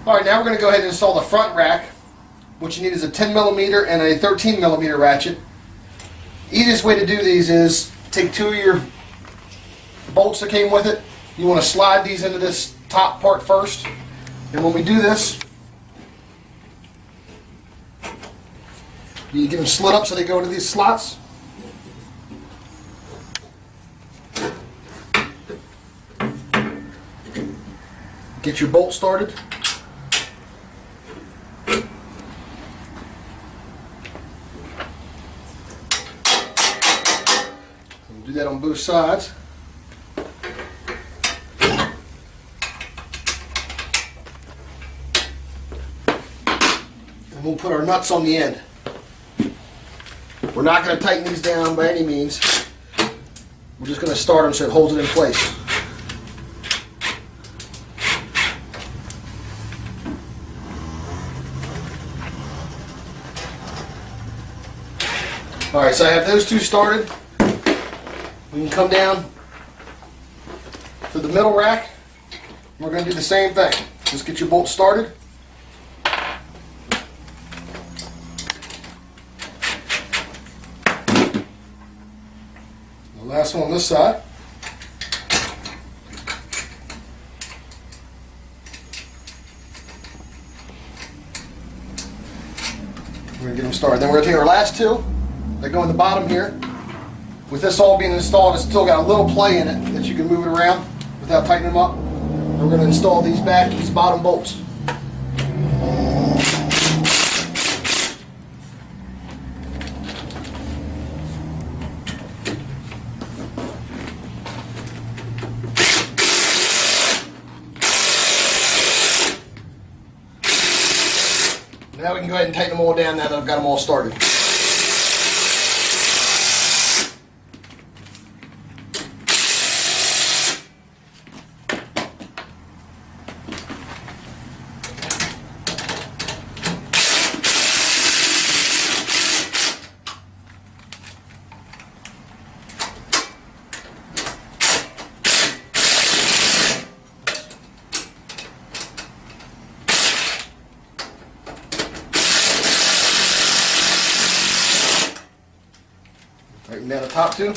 Alright, now we're going to go ahead and install the front rack. What you need is a 10mm and a 13mm ratchet. Easiest way to do these is take two of your bolts that came with it. You want to slide these into this top part first. And when we do this, you get them slid up so they go into these slots. Get your bolt started. Do that on both sides. And we'll put our nuts on the end. We're not going to tighten these down by any means. We're just going to start them so it holds it in place. Alright, so I have those two started. We can come down to the middle rack. We're going to do the same thing. Just get your bolt started. The last one on this side. We're going to get them started. Then we're going to take our last two that go in the bottom here. With this all being installed, it's still got a little play in it that you can move it around without tightening them up. And we're going to install these these bottom bolts. Now we can go ahead and tighten them all down now that I've got them all started. Tighten down the top two. And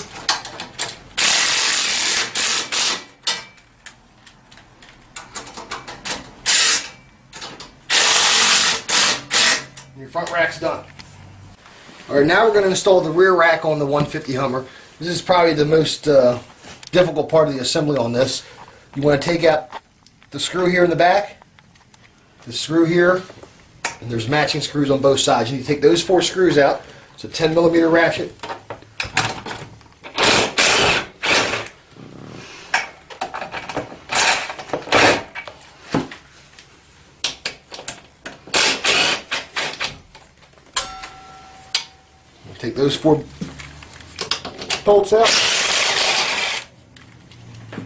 your front rack's done. Alright, now we're going to install the rear rack on the 150 Hummer. This is probably the most difficult part of the assembly on this. You want to take out the screw here in the back, the screw here, and there's matching screws on both sides. You need to take those 4 screws out. It's a 10mm ratchet. Take those 4 bolts out.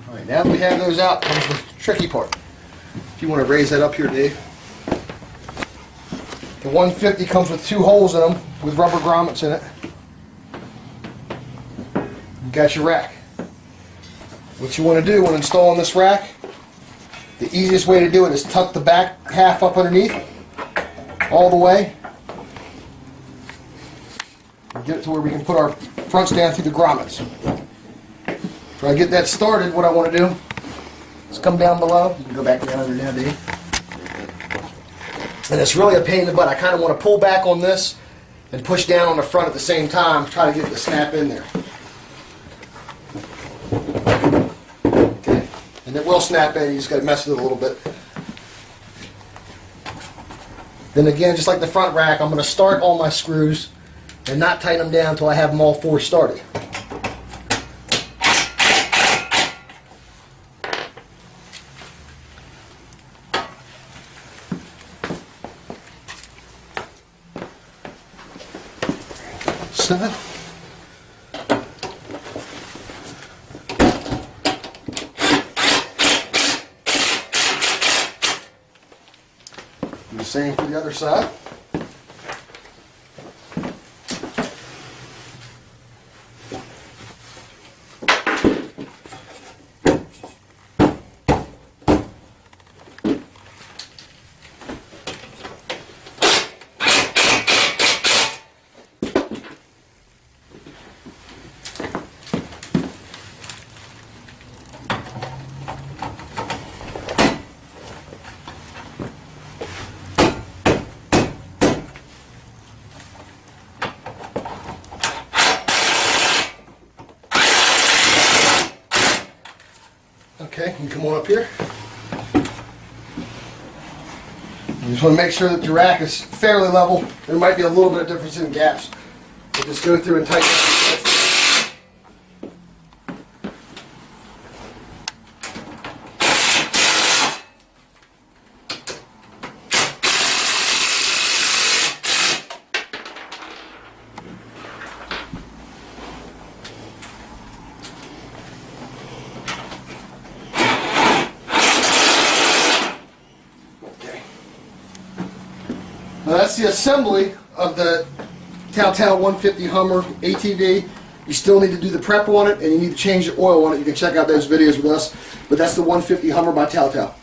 Alright, now that we have those out comes the tricky part. If you want to raise that up here, Dave. The 150 comes with 2 holes in them with rubber grommets in it. You got your rack. What you want to do when installing this rack, the easiest way to do it is tuck the back half up underneath all the way. Get it to where we can put our fronts down through the grommets. When I get that started, what I want to do is come down below. You can go back down under now, Dave. And it's really a pain in the butt. I kind of want to pull back on this and push down on the front at the same time, try to get it to snap in there. Okay. And it will snap in, you just got to mess with it a little bit. Then again, just like the front rack, I'm going to start all my screws and not tighten them down until I have them all 4 started. So, do the same for the other side. Okay, you come on up here. You just want to make sure that your rack is fairly level. There might be a little bit of difference in gaps. So just go through and tighten it. Now that's the assembly of the TAO TAO 150 Hummer ATV. You still need to do the prep on it, and you need to change the oil on it. You can check out those videos with us. But that's the 150 Hummer by TAO TAO.